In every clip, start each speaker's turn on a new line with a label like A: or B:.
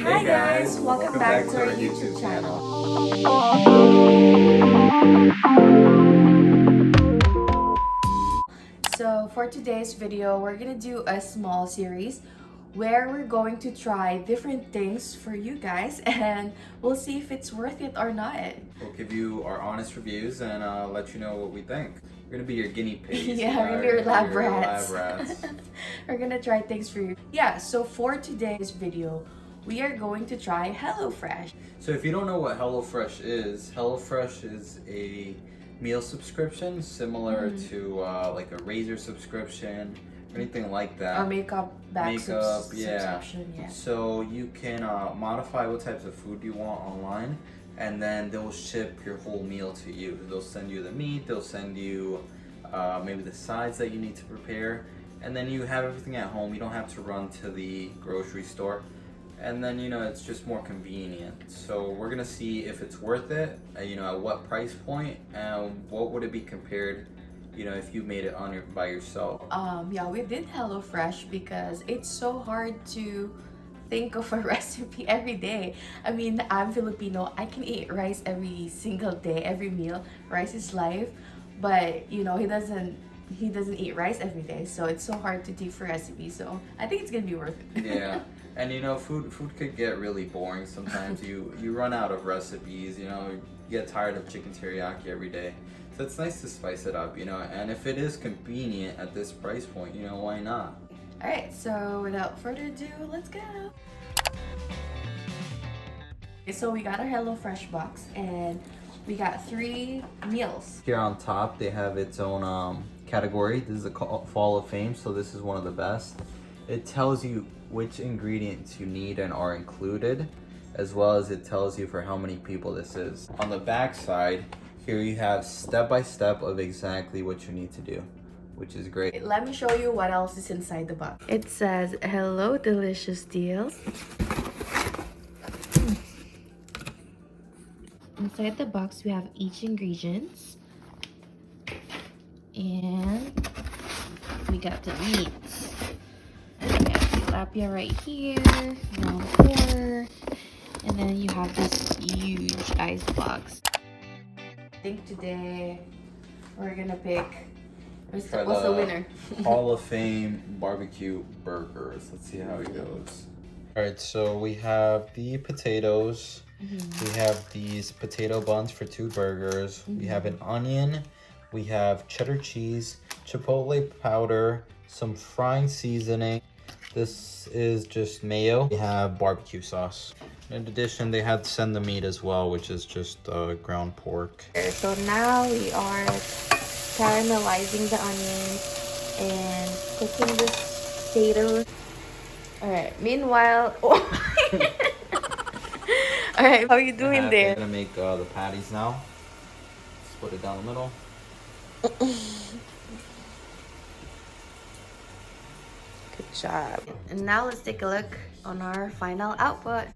A: Hi guys, welcome back to our YouTube channel. So for today's video, we're gonna do a small series where we're going to try different things for you guys and we'll see if it's worth it or not.
B: We'll give you our honest reviews and let you know what we think. We're gonna be your guinea pigs.
A: Yeah, we're gonna be your lab rats.
B: Lab rats.
A: We're gonna try things for you. Yeah, so for today's video, we are going to try HelloFresh.
B: So if you don't know what HelloFresh is a meal subscription similar to like a Razor subscription or anything like that.
A: Or makeup subscription, yeah.
B: So you can modify what types of food you want online, and then they'll ship your whole meal to you. They'll send you the meat, they'll send you maybe the sides that you need to prepare, and then you have everything at home. You don't have to run to the grocery store. And then, it's just more convenient. So we're gonna see if it's worth it, at what price point, and what would it be compared, if you made it by yourself.
A: Yeah, we did HelloFresh because it's so hard to think of a recipe every day. I mean, I'm Filipino. I can eat rice every single day, every meal. Rice is life. But, he doesn't eat rice every day, so it's so hard to think for recipes. So I think it's gonna be worth it.
B: Yeah. And food could get really boring sometimes. You run out of recipes, you get tired of chicken teriyaki every day. So it's nice to spice it up, and if it is convenient at this price point, why not?
A: Alright, so without further ado, let's go! Okay, so we got our HelloFresh box and we got 3 meals.
B: Here on top, they have its own category. This is a Fall of Fame, so this is one of the best. It tells you which ingredients you need and are included, as well as it tells you for how many people this is. On the back side, here you have step-by-step of exactly what you need to do, which is great.
A: Let me show you what else is inside the box. It says, "Hello, delicious deals." Inside the box, we have each ingredients. And we got the meats. We have tilapia right here, ground pork, and then you have this huge ice box. I think today we're gonna pick what's the winner?
B: Hall of Fame barbecue burgers. Let's see how it goes. All right, so we have the potatoes. We have these potato buns for 2 burgers. We have an onion. We have cheddar cheese, chipotle powder, some frying seasoning. This is just mayo. We have barbecue sauce. In addition, they had to send the meat as well, which is just ground pork.
A: So now we are caramelizing the onions and cooking the potatoes. All right. Meanwhile, all right. How are you doing there?
B: I'm gonna make the patties now. Split it down the middle.
A: Good job. And now let's take a look on our final output.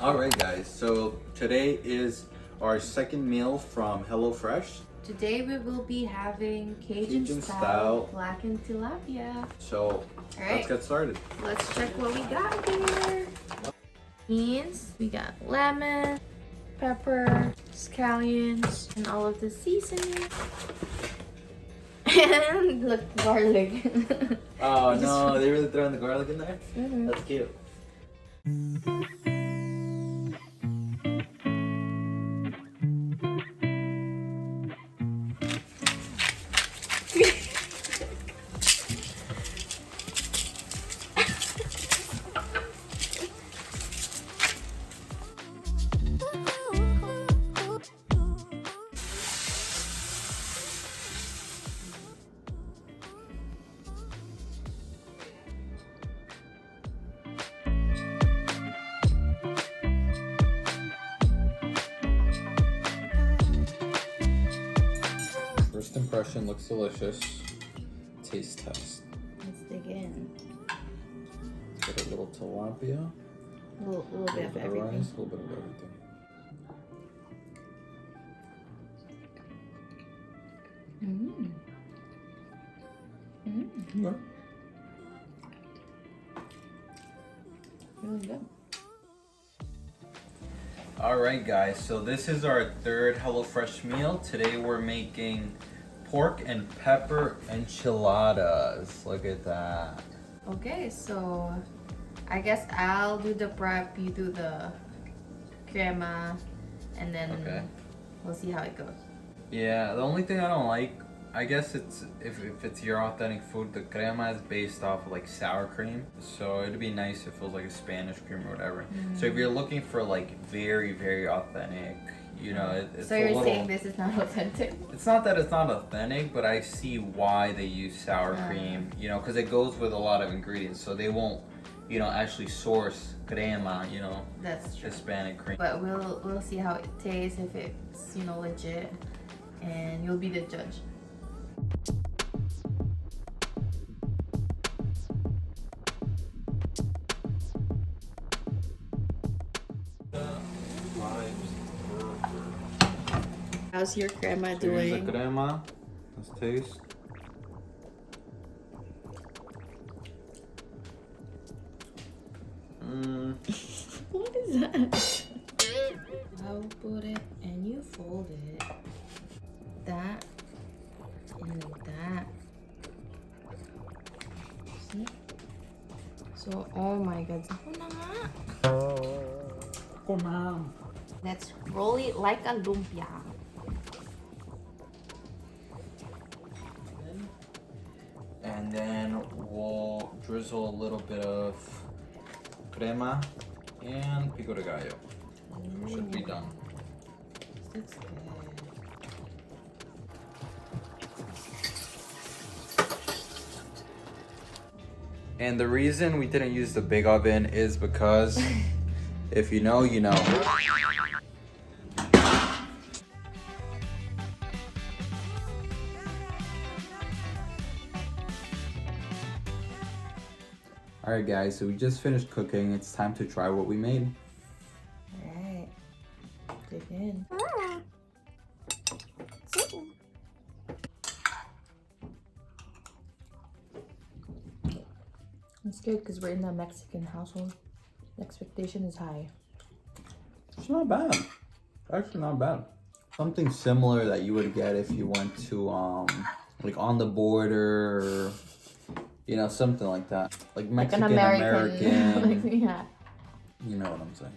B: Alright guys, so today is our second meal from HelloFresh.
A: Today we will be having Cajun style blackened tilapia.
B: So let's get started.
A: Let's check what we got here. Beans, we got lemon, pepper, scallions, and all of the seasoning. And look, garlic.
B: Oh no, they really throwing the garlic in there? That's cute. First impression looks delicious. Taste test.
A: Let's dig in.
B: Let's get a little tilapia.
A: A little bit of everything.
B: Rice, a little bit of everything. Yeah.
A: Really good.
B: Alright guys, so this is our third HelloFresh meal. Today we're making pork and pepper enchiladas. Look at that.
A: Okay, so I guess I'll do the prep, you do the crema, and then we'll see how it goes.
B: Yeah, the only thing I don't like, I guess it's if it's your authentic food, the crema is based off of like sour cream. So it'd be nice if it was like a Spanish cream or whatever. So if you're looking for like very, very authentic, you know, it's
A: so you're saying this is not authentic?
B: It's not that it's not authentic, but I see why they use sour cream, you know, because it goes with a lot of ingredients. So they won't, you know, actually source crema, you know,
A: that's true.
B: Hispanic cream.
A: But we'll see how it tastes, if it's, you know, legit, and you'll be the judge. How's your crema doing?
B: Here's the crema. Let's taste.
A: What is that? I'll put it and you fold it. That and that. See? So, oh my god. Let's roll it like a lumpia.
B: And then we'll drizzle a little bit of crema and pico de gallo. Should be done.
A: Looks good.
B: And the reason we didn't use the big oven is because if you know, you know. Alright guys, so we just finished cooking. It's time to try what we made.
A: Alright. Dig in. It's good because we're in a Mexican household. The expectation is high.
B: It's not bad. Actually not bad. Something similar that you would get if you went to like On the Border or you know, something like that. Like Mexican
A: like an
B: American.
A: Yeah.
B: You know what I'm saying.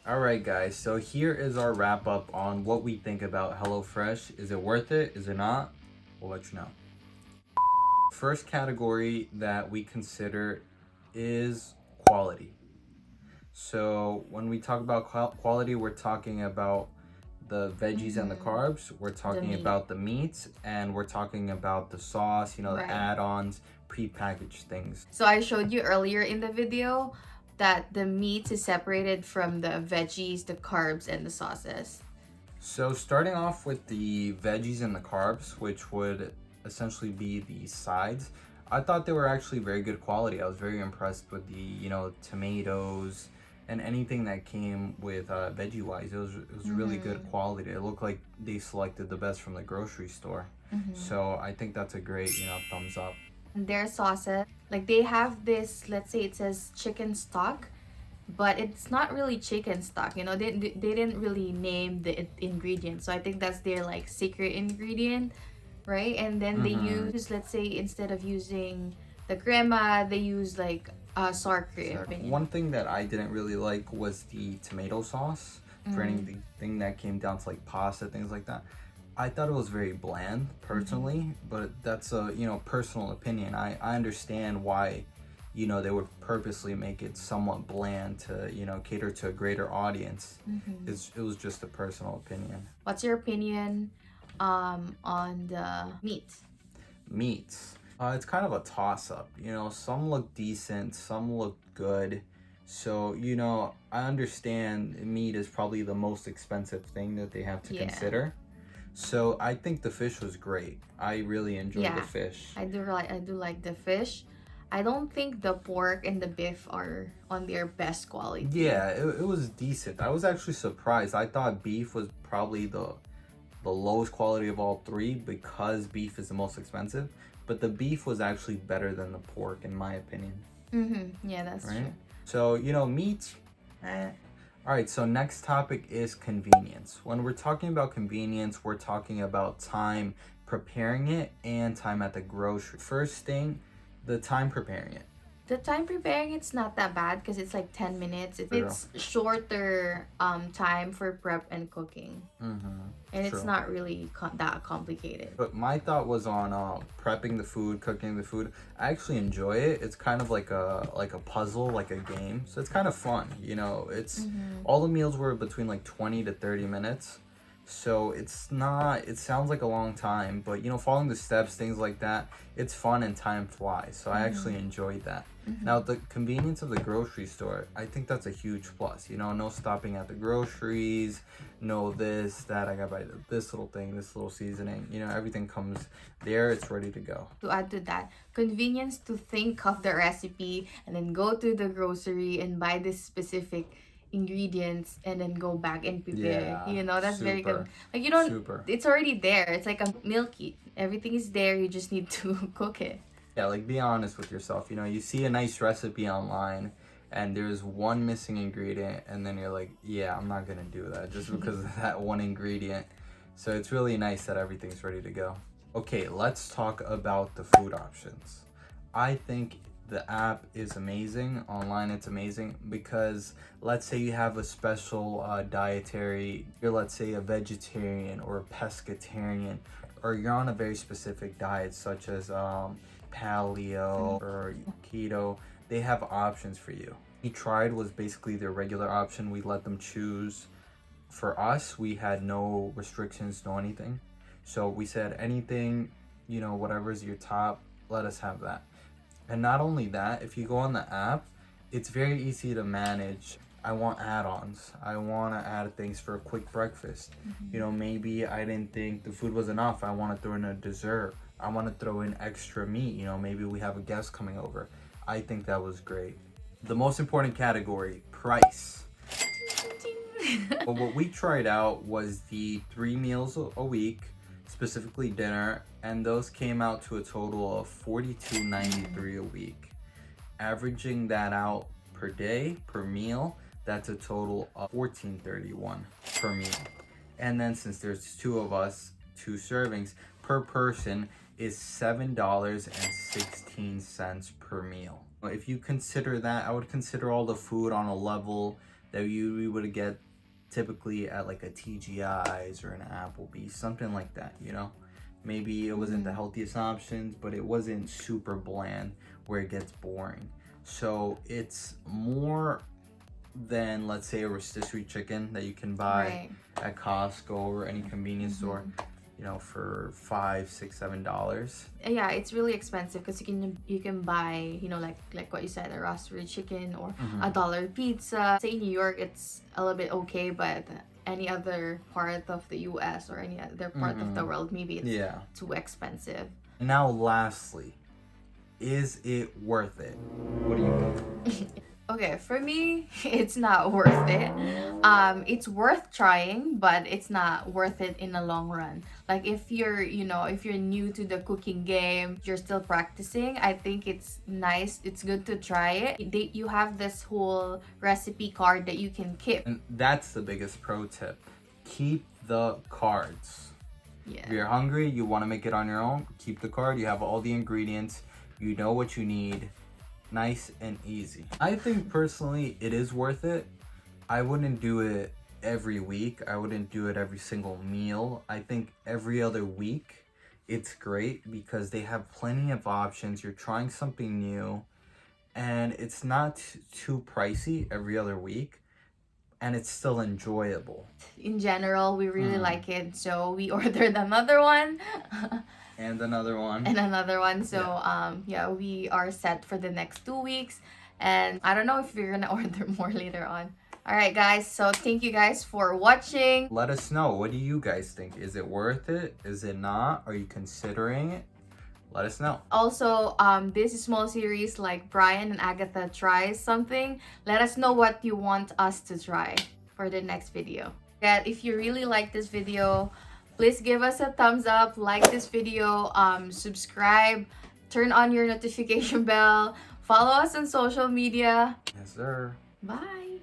B: Alright guys, so here is our wrap up on what we think about HelloFresh. Is it worth it? Is it not? We'll let you know. First category that we consider is quality. So when we talk about quality, we're talking about the veggies and the carbs, we're talking about the meats, and we're talking about the sauce, you know, the add-ons, pre-packaged things.
A: So I showed you earlier in the video that the meat is separated from the veggies, the carbs, and the sauces.
B: So starting off with the veggies and the carbs, which would essentially be the sides, I thought they were actually very good quality. I was very impressed with the, you know, tomatoes and anything that came with veggie wise. It was really good quality. It looked like they selected the best from the grocery store. So I think that's a great, you know, thumbs up.
A: Their sauces, like they have this, let's say it says chicken stock, but it's not really chicken stock, you know. They didn't really name the ingredients, so I think that's their like secret ingredient, right? And then they use, let's say instead of using the crema, they use like sour cream.
B: One thing that I didn't really like was the tomato sauce for anything that came down to like pasta, things like that. I thought it was very bland personally, but that's a, you know, personal opinion. I understand why, you know, they would purposely make it somewhat bland to, you know, cater to a greater audience. It was just a personal opinion.
A: What's your opinion on the meat?
B: Meats. It's kind of a toss-up, you know. Some look decent, some look good. So, you know, I understand meat is probably the most expensive thing that they have to consider. So I think the fish was great. I really enjoyed the fish.
A: I do like the fish. I don't think the pork and the beef are on their best quality.
B: Yeah, it was decent. I was actually surprised. I thought beef was probably the the lowest quality of all three because beef is the most expensive. But the beef was actually better than the pork, in my opinion.
A: Yeah, that's
B: Right?
A: true.
B: So, meat, eh. All right, so next topic is convenience. When we're talking about convenience, we're talking about time preparing it and time at the grocery. First thing, the time preparing it.
A: The time preparing it's not that bad because it's like 10 minutes. It's shorter time for prep and cooking. And it's
B: True.
A: not really that complicated.
B: But my thought was on prepping the food, cooking the food. I actually enjoy it. It's kind of like a puzzle, like a game. So it's kind of fun. It's all the meals were between like 20 to 30 minutes. So it sounds like a long time, but following the steps, things like that, it's fun and time flies. So I actually enjoyed that. Now the convenience of the grocery store, I think that's a huge plus. No stopping at the groceries, no this, that, I gotta buy this little thing, this little seasoning. Everything comes there, it's ready to go.
A: To add to that, convenience to think of the recipe and then go to the grocery and buy this specific ingredients and then go back and prepare. That's very good. Like it's already there. It's like a meal kit. Everything is there. You just need to cook it.
B: Yeah, like be honest with yourself. You see a nice recipe online and there's one missing ingredient and then you're like, yeah, I'm not gonna do that just because of that one ingredient. So it's really nice that everything's ready to go. Okay, let's talk about the food options. I think the app is amazing. Online it's amazing because let's say you have a special dietary, you're let's say a vegetarian or a pescatarian, or you're on a very specific diet such as paleo or keto. They have options for you. We tried was basically their regular option. We let them choose. For us, we had no restrictions, no anything. So we said anything, whatever's your top, let us have that. And not only that, if you go on the app, it's very easy to manage. I want add-ons. I want to add things for a quick breakfast. Maybe I didn't think the food was enough. I want to throw in a dessert. I want to throw in extra meat. Maybe we have a guest coming over. I think that was great. The most important category, price. But what we tried out was the 3 meals a week, specifically dinner, and those came out to a total of $42.93 a week. Averaging that out per day, per meal, that's a total of $14.31 per meal. And then since there's 2 of us, 2 servings per person is $7.16 per meal. If you consider that, I would consider all the food on a level that we would get typically at like a TGI's or an Applebee's, something like that, Maybe it wasn't the healthiest options, but it wasn't super bland where it gets boring. So it's more than, let's say, a rotisserie chicken that you can buy at Costco or any convenience store, for $5, $6, $7.
A: Yeah, it's really expensive because you can buy, like what you said, a rotisserie chicken or a dollar pizza. Say in New York, it's a little bit okay, but any other part of the US or any other part of the world, maybe it's too expensive.
B: Now, lastly, is it worth it? What do you think?
A: Okay, for me, it's not worth it. It's worth trying, but it's not worth it in the long run. Like if you're new to the cooking game, you're still practicing, I think it's nice. It's good to try it. You have this whole recipe card that you can keep.
B: And that's the biggest pro tip. Keep the cards.
A: Yeah.
B: If you're hungry, you want to make it on your own, keep the card. You have all the ingredients. You know what you need. Nice and easy. I think personally it is worth it. I wouldn't do it every week. I wouldn't do it every single meal. I think every other week it's great because they have plenty of options. You're trying something new and it's not too pricey every other week and it's still enjoyable.
A: In general, we really like it, so we ordered another one.
B: And another one.
A: And another one. So we are set for the next 2 weeks. And I don't know if we're gonna order more later on. Alright guys, so thank you guys for watching.
B: Let us know, what do you guys think? Is it worth it? Is it not? Are you considering it? Let us know.
A: Also, this small series like Brian and Agatha tries something. Let us know what you want us to try for the next video. If you really like this video, Please give us a thumbs up, like this video, subscribe, turn on your notification bell, follow us on social media.
B: Yes, sir.
A: Bye!